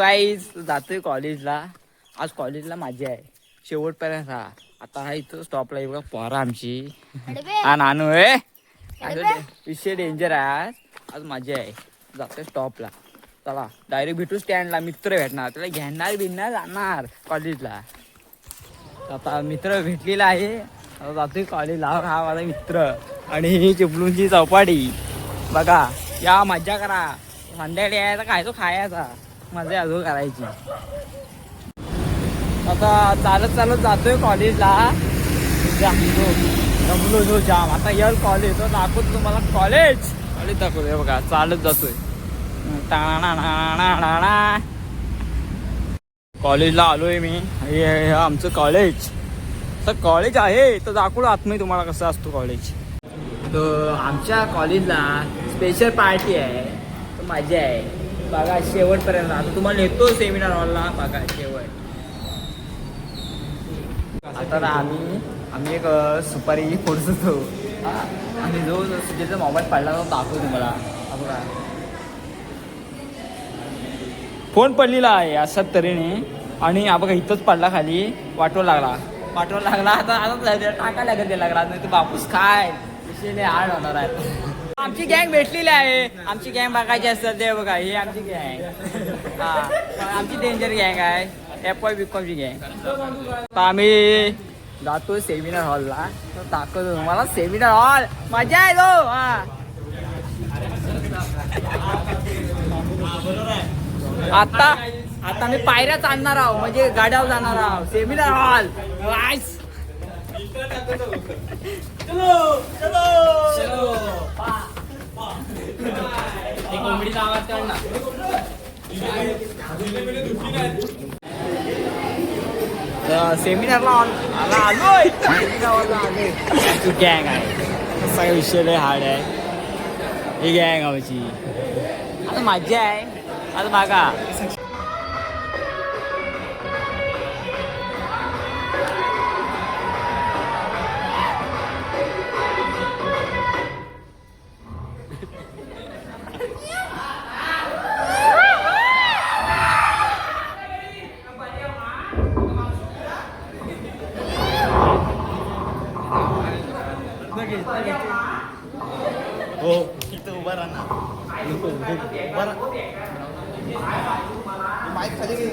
Guys जातोय कॉलेजला. आज कॉलेजला मजा आहे शेवटपर्यंत. आता हा इथं स्टॉपला आहे बघा पोरा आमची. हा नानू आहे. विषय डेंजर आहे. आज मजा आहे. जातोय स्टॉपला. चला डायरेक्ट भेटू स्टँडला. मित्र भेटणार त्याला घेणार बिनणार जाणार कॉलेजला. आता मित्र भेटलेला आहे. आता जातोय कॉलेजला. हा माझा मित्र आणि ही चिपळूणची चौपाटी बघा. या मज्जा करा. संध्याकाळी यायचा काय तो खायचा मजा अजून करायची. आता चालत चालत जातोय कॉलेजला. जमलो जो जाम. आता यल कॉलेज तो दाखवतो तुम्हाला. कॉलेज दाखवतोय बघा. चालत जातोय. कॉलेजला आलोय मी. हे आमचं कॉलेज. तर कॉलेज आहे तर दाखवलं आतमध्ये तुम्हाला कसं असतो कॉलेज. तर आमच्या कॉलेजला स्पेशल पार्टी आहे. तर मजा आहे बघा शेवटपर्यंत. आता तुम्हाला येतो सेमिनार हॉलला बघा शेवट. आता आम्ही एक सुपारी फोडत होतो आणि जो ज्याचा मोबाईल पडला तो दाखवतो तुम्हाला. बघा फोन पडलेला आहे अशाच तऱ्हेने. आणि हा बघा इथंच पडला खाली. वाटवा लागला. आता टाका लागत लागला नाही तर बापूस काय विषय हार्ड होणार आहे. आमची गँग भेटलेली आहे. आमची गँग बघायची असतात ते बघा. ही आमची गँग. आमची डेंजर गँग आहे. एफवाय बीकॉमची गँग. तर आम्ही जातो सेमिनार हॉलला. तर दाखवतो तुम्हाला सेमिनार हॉल. मजा आहे तो. आता मी पायऱ्या चालणार आहोत म्हणजे गाड्यावर जाणार आहोत. सेमिनार हॉल कोंबडीचा आवाज काढ ना. सेमिनारला आलोय. गँग आहे. कसा विषय लय हार्ड आहे. ही गँग आमची. आता मजा आहे. आता बघा हो इथं उभा राहा ना. उभा राहा. माईक खाली घे.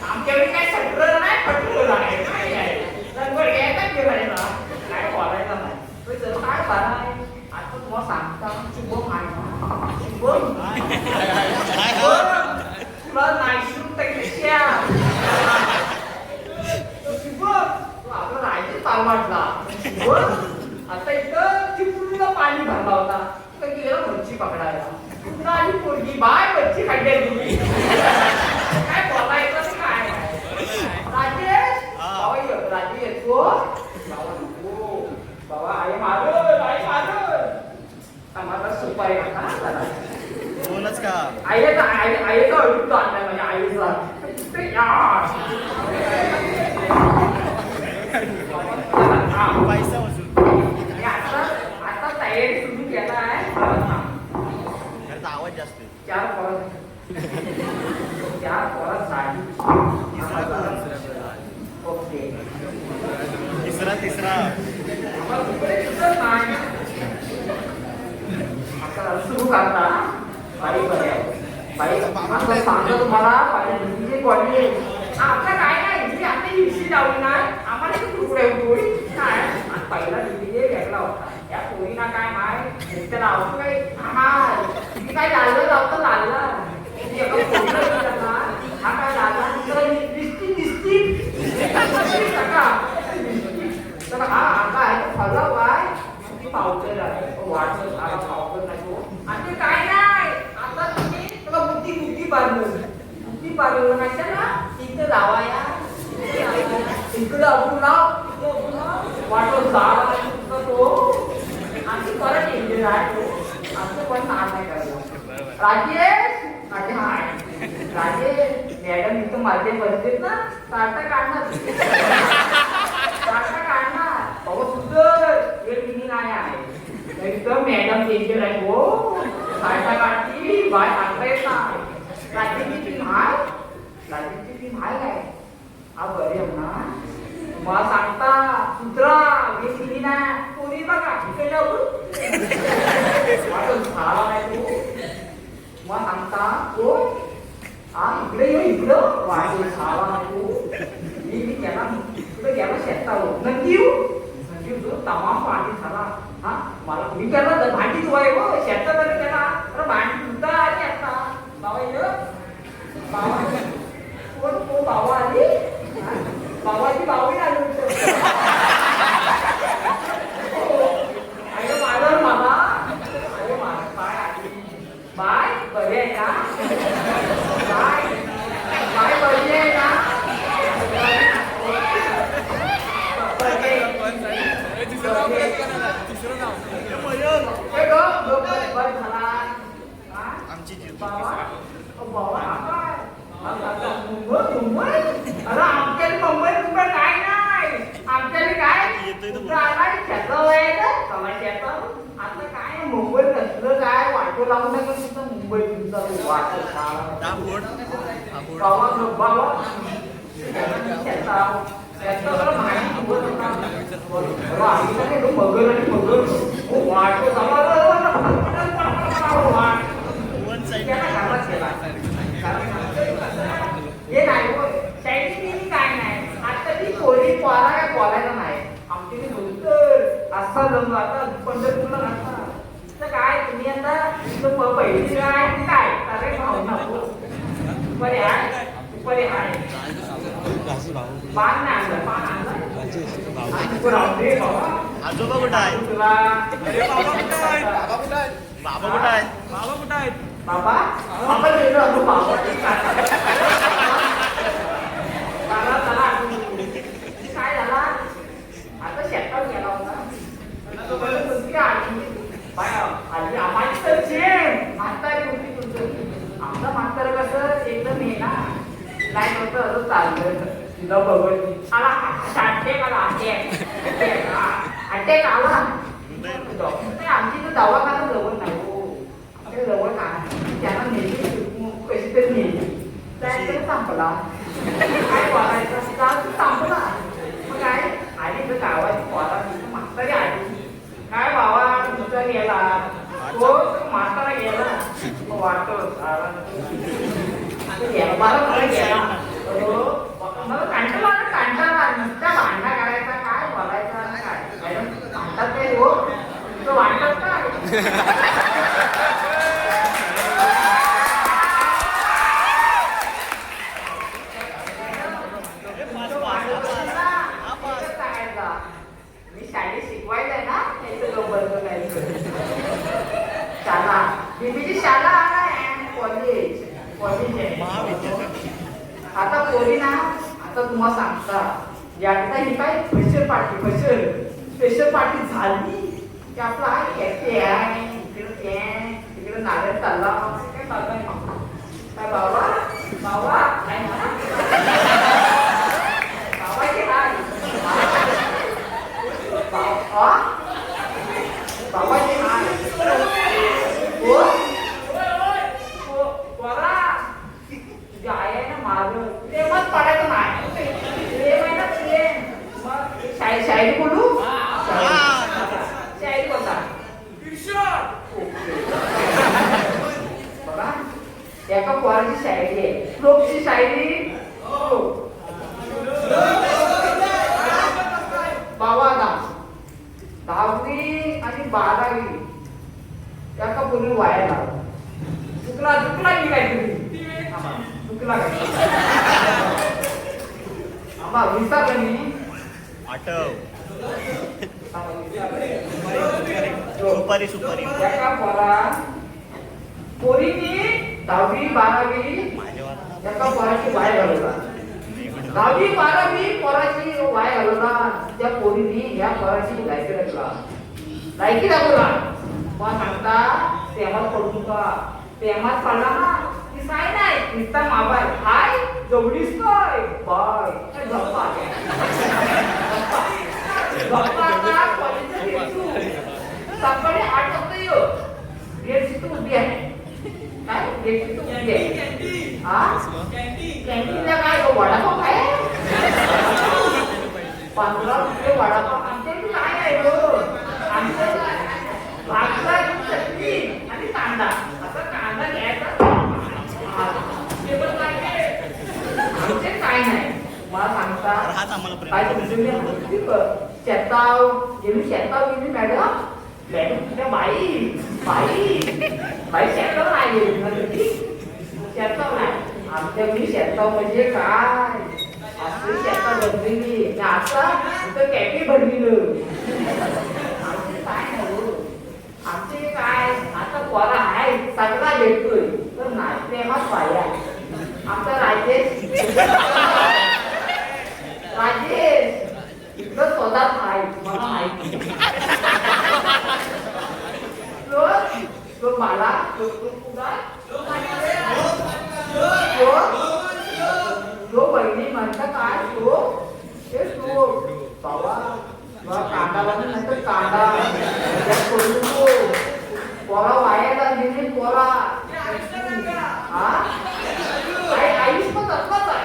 आमच्याकडे काय सगळं नाही. आणलाय माझ्या आईचा पैसा वसूल आता तयारी सुरू केला आहे त्याचा आवाज जास्त आहे. चार पोरात साडी ओके तिसरा सुरू करता बाई बऱ्या बाई आता सांगतो तुम्हाला पाहिजे बॉडी आता काय नाही आता हिशी लावली नाही आम्हाला तुकडे पोळी काय पहिला दिली वेगळा होता या पोळीना काय माय त्याला लावतो काय हा किती काय लागलं लावतं लागला हा काय लागला दिसती तर हा काय फरला काय पावतर वाटत आला पावतर नाही आणि काय नाही आता तुम्ही तुला बुद्धी पाडलं कशाला इथं लावाया इकडं आपण लाव वाटत झाड तो आणि परत इंजिन आहे तो असं पण नाव नाही करायला राजेश मॅडम इथं माझे बसलेत ना सारखा काढणार बाबा सुंदर एक मिनिंग आहे एकदम मॅडम डेंजर आहे हो सारखा काढती बाय सांगता येत नाही राजेशची टीम आहे काय हा बरे ना मला सांगता सुत्रा एक मिनिंग आहे कोणी बघा इकडे जाऊ झाला नाही तू मला सांगता हो हा इकडे इकडं वाढ झाला नाही तू मी गेला इकडे गेला शेतावर नक्की येऊ तमाम पाणी झाला हा मला मी केला भांडी धुवाय हो शेतामध्ये केला तर भांडी धुता आली आता बाबा बाबा कोण तो बाबा आली बाबाची बावी आली अरे माझं मला अरे माझं पाय आली बाय बरे आहे का बाय बरी आहे का आमची जीव अरे आमच्या मुंबई काय नाही आमच्याकडे काय आता काय मुंबई कसलं काय वाटो लावून नका तुमचं मुंबई तुमचा हे नाही काय नाही आता ती पोरी बोलायला नाही आमची असा जमलो आता पंढरपूरला घातला तर काय तुम्ही आता पहिली काय काय अरे भावना बरे आहे बरे आहे पान नाही आणलं पान आणलं आजोबा कुठं आहे तुला बाबा कुठं आहे बाबा बाबा गेलो असतो बाबा काय झाला आता शेतात गेला होता आधी आम्हाला तर म्हातारी होती तुमचं आमचं म्हातारं कसं एकदम हे ना लाईट होतं असं चाललं तिला बघत आला अटॅक आला अटॅक आला आमची तर दवाखाना जवळ नाही हो आपल्या जवळ काय त्यांना नेली कशी तरी नेली त्याच्यात संपला काय बोलायचं संपला मग काय आधी तर गावाची पोरा म्हातारी आली काय बाबा तुमचा गेला तो म्हातारा गेला वाटतो मला गेला मला कांटाळा नुसत्या भांडणा करायचा काय बोलायचा काय म्हणतात काय हो तुझं वाटत काय मी शाळेत शिकवायला ना त्याचं गब्बर करायचं शाळा बीबीची शाळा आहे कॉलेज आहे आता पोरी ना आता तुम्हाला सांगता एकदा ही काय स्पेशल पार्टी झाली की आपलं आहे कॅफे आहे इकडे नारळ चालला काय बाबा बाबा काय म्हणा बाबाची हाय बाबाची हाय हो बघा तुझी आई आहे ना माझं प्रेमच पडायचं नाही प्रेम आहे ना प्रेम मग शाळेत बोलू शाळेत बोलता बघा एका पोराची शायरी आहे श्लोकची शायरी बाबा 10वी आणि 12वी एका पूर्वी वाया लावला चुकला मी काहीतरी चुकला काय आम्हा विसरलं मी आठव सुपारी सुपारी एका पोरीनी 10वी 12वी एका पोराची वाय घालवला 10वी 12वी पोराची वाय घालवला त्या पोरीनी या पोराची लायकी दाखवला मग सांगता प्रेमात पडू का प्रेमात पडला ना ती काय नाही नुसता माबाय हाय जेवढीच काय बाय गप्पा सकाळी 8 वाजता येऊ गेटची तू उभी आहे काय गेटची तू उभी आहे हा कॅन्टीनला काय वडापाव काय 15 रुपये वडापाव आमच्या इथे काय आहे गो आमच्या भाजला चटणी आणि कांदा आता कांदा घ्यायचा आमचे काय नाही मला सांगता काय शेताव गेली मॅडम तुझ्या बाई शेताव नाही गेली शेताव नाही आमच्या मी शेताव म्हणजे काय आपली शेताव भरलेली आता कॅफे भरलेलं आमचे काय नाही आमचे काय आता पोरा आहे सगळा भेटतोय तर नाही प्रेमात पाहिजे आमचा राजेश इथं स्वतःच आहे मला माहिती तो मला तो बहिणी म्हणता काय तो बाबा कांदा लागून नंतर कांदा पोरा वायाला गेली पोरा हा आयुष पण तसलाच आहे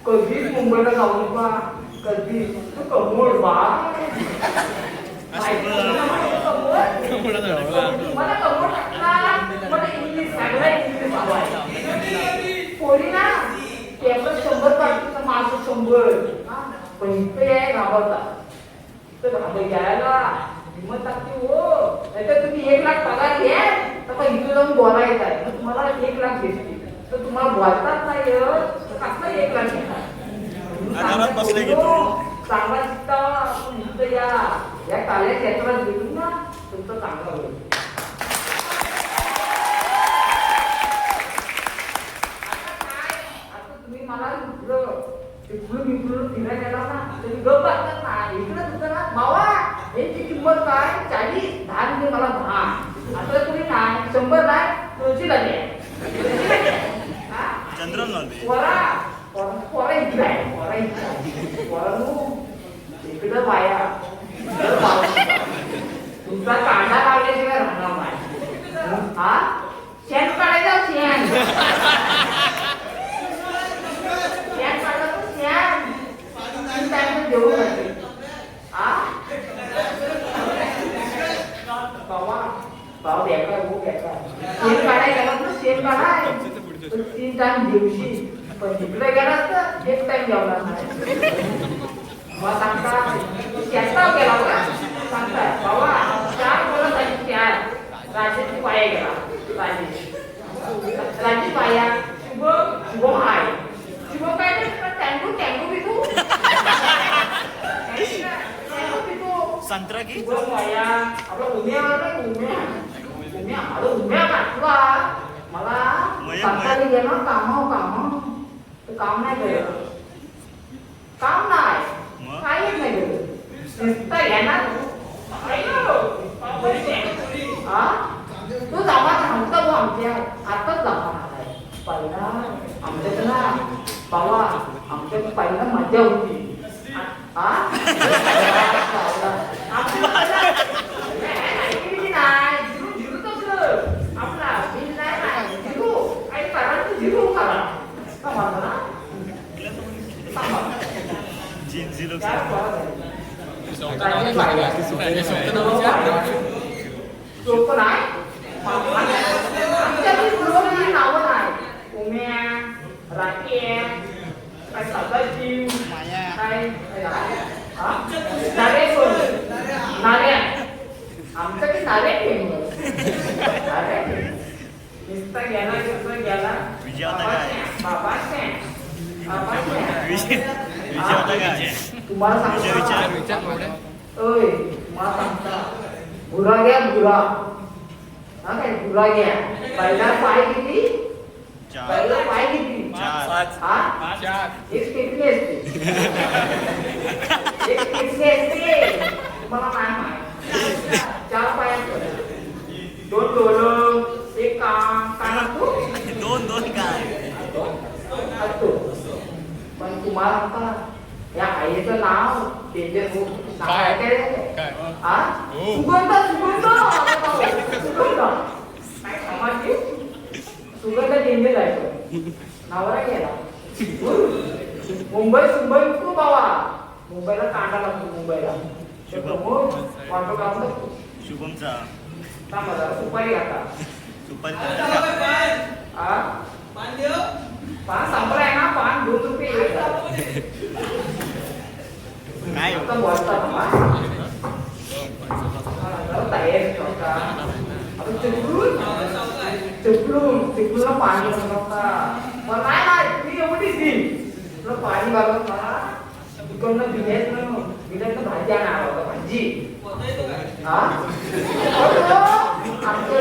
कधीच मुंबईला जाऊ नका कधी तू कमोड बा मला कमोड टाकला मला इंग्लिश सगळं इंग्लिश आवडतं पोरी ना पेपर 100 काढतो माझं 100 पण इथे आहे घाबरता तर घ्यायला हिंमत टाकते हो नाहीतर तुम्ही 1 लाख पगार घ्या तर मग इथे जाऊन बोलायचं आहे तर तुम्हाला 1 लाख भेटते तर तुम्हाला बोलतात नाही कसला 1 लाख घेणार बसले की तू चांगला शिकता या काल्या क्षेत्रात गेलो ना तुमचं चांगलं होईल आता तुम्ही मला इकडून फिरायला गेला ना तुम्ही गप बसतात ना इकडं तुझं ना भावा याची किंमत काय 40 10 म्हणजे मला 10 आता तुम्ही नाही 100 नाही 200 लागले चंद्रन पोरा इकडे आहे इकडं वाया तुमचा कांदा लागल्याशिवाय राहणार नाही हा शेण काढायचा शेण काढलं तर शेण जेवू लागते हा भाव बेकार शेण काढायला गेला तर शेण काढाय 3 टाइम दिवशी पण तिकडे गेलास तर 1 टाइम जेवणार नाही मग सांगता शेताव गेला होता सांगताय बाबा 4 बोलत आहे 4 राजेशची पाया गेला राजेश पाया शुभम आहे शुभम काय टँगू पितो संत्रा की शुभम पाया आपला उम्या काढला मला सकाळी गेलो काम काम नाही केलं काम नाही मग? काहीच नाही केलं नुसतं येणार हा तू जावा थांबता भाऊ आमच्या आताच जावा पहिला आमच्याकडे ना बाबा आमच्याकडे पहिला मजा होती हा आपला बिल नाही झिरू आणि करायचं झिरू करा समजलं ना झिरो सोपं नाही आमच्याकडे पूर्वजांची नावं नाही उम्या राकेश काय सदाशिव काय नारेश्वर नारायण आमच्याकडे नारायण नुसतं गेला विजय होता काय? बाबाशे विजय होता काय? तुम्हाला विचार ओय मला सांगता बुरा घ्या बुरा हा काय बुरा घ्या पहिला पाय किती पहिला पाय किती हा एक किती असते एक किती असते मला नाही माहित 4 पायाचं 2 डोलं एक कान असतो दोन काय असतो पण तुम्हाला आता या आईचं नाव डेंजर काय हा सुगंध काय समाजची सुगंध डेंजर जायचं नावाला गेला मुंबई खूप बाबा मुंबईला कांदा लागतो मुंबईला वाटो काम शुभमचा सुपारी आता सुपारी हा पान संपलाय ना पान 2 रुपये काय आता बोलता तयारी होता आता चिपळून पाणी बनवता मला नाही तुम्ही एवढी तुला पाणी बघत मला तिकडनं बिल्यात भाजी आणा होता भाजी हा आमच्या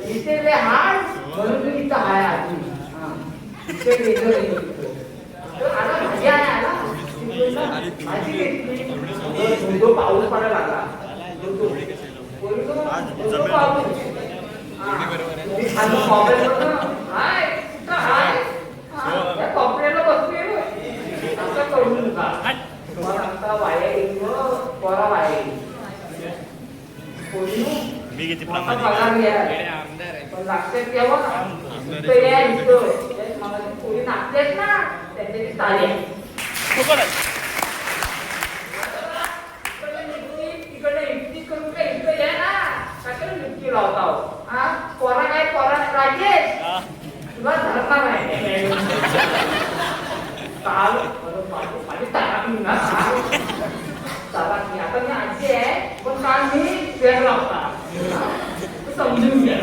इथे हाड म्हणून तुम्ही इथं आहे आधी आला भाजी आला भाजी घेतली तो पाऊस पडायला लागला कॉपऱ्याला बसले असं करून नका तुम्हाला आता वाया येईल पोरा वाया येईल मी किती पगार प्रमाणे घ्या पण लक्षात ठेवा इथं या इथं मला कोणी नाचतेच ना त्यांच्याची तारी आहे तिकडे युक्ती करून काय इथं या ना सगळं युक्ती लावता हा पोरा काय पोरा राजेश तुला धरणार आहे काल माझी तारा ना तारा आता मी आजी आहे पण काल मी पेर लावता समजून घ्या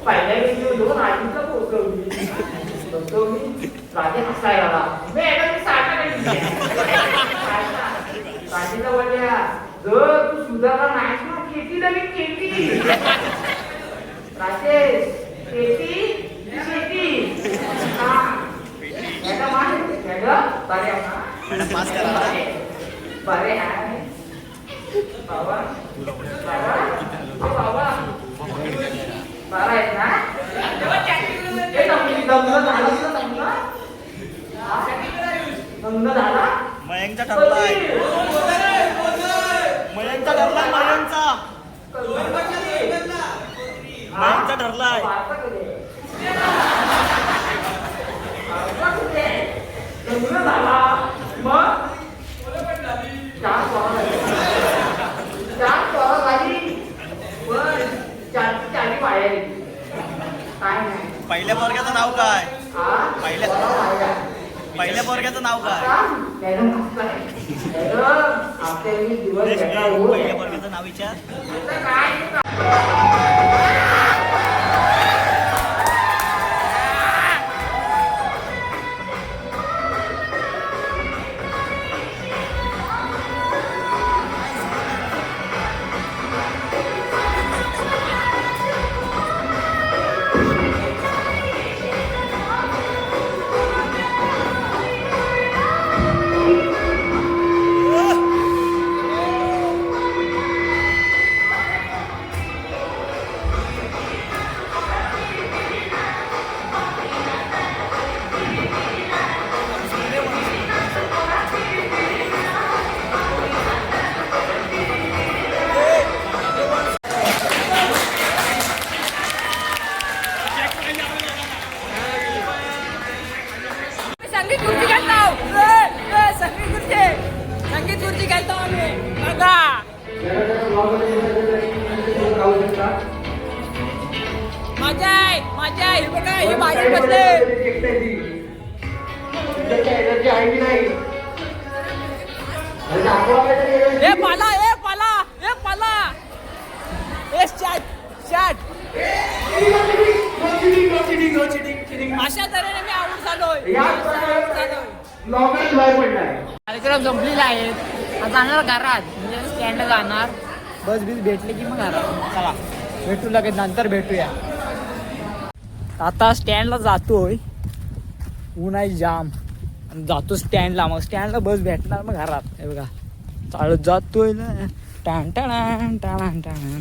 पहिल्या वेळी 2 आजीचा पोचवली राजे हसायला लागला मी साठा नाही राजेला बोलल्या जर तू सुधारला नाहीस ना केटीला मी केटी राजेश केटी शेती बरे पास करा बरे आहे बाबा बाबा बारा आहेत ना दंग झाला मयंकचा ठरलाय मयंकचा ठरलाय मयंकचा ठरलाय झाला मग 4 पोरं झाली पण 4 वाया काय नाही पहिल्या पोरग्याचं नाव काय पहिल्या पोरग्याचं नाव काय पहिल्या पोरग्याचं नाव विचार आहे मजा आहे बघा हे बाहेर बसले ए पाला ए पाला ए पाला ए शॅट अशा तऱ्हेने मी आऊट झालोय कार्यक्रम संपलेला आहे आता जाणार घरात म्हणजे स्टँडला जाणार बस बीस भेटले की मग घरात चला भेटू लगेच नंतर भेटूया आता स्टँडला जातोय ऊन आहे जाम आणि जातो स्टँडला मग स्टँडला बस भेटणार मग घरात हे बघा चालत जातोय ना टाण टाण टाण टाण